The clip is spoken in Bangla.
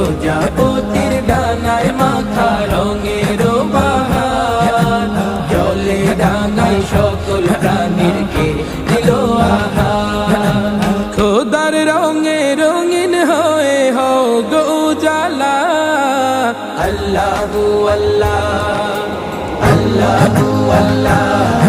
প্রজাপতির ডানায় মাথা রঙের বাহার, জলে ডাঙায় সকল প্রাণীর কে দিল আহার। খোদার রঙে রঙিন হয়ে হও গো উজালা, আল্লাহু আল্লাহ আল্লাহু আল্লাহ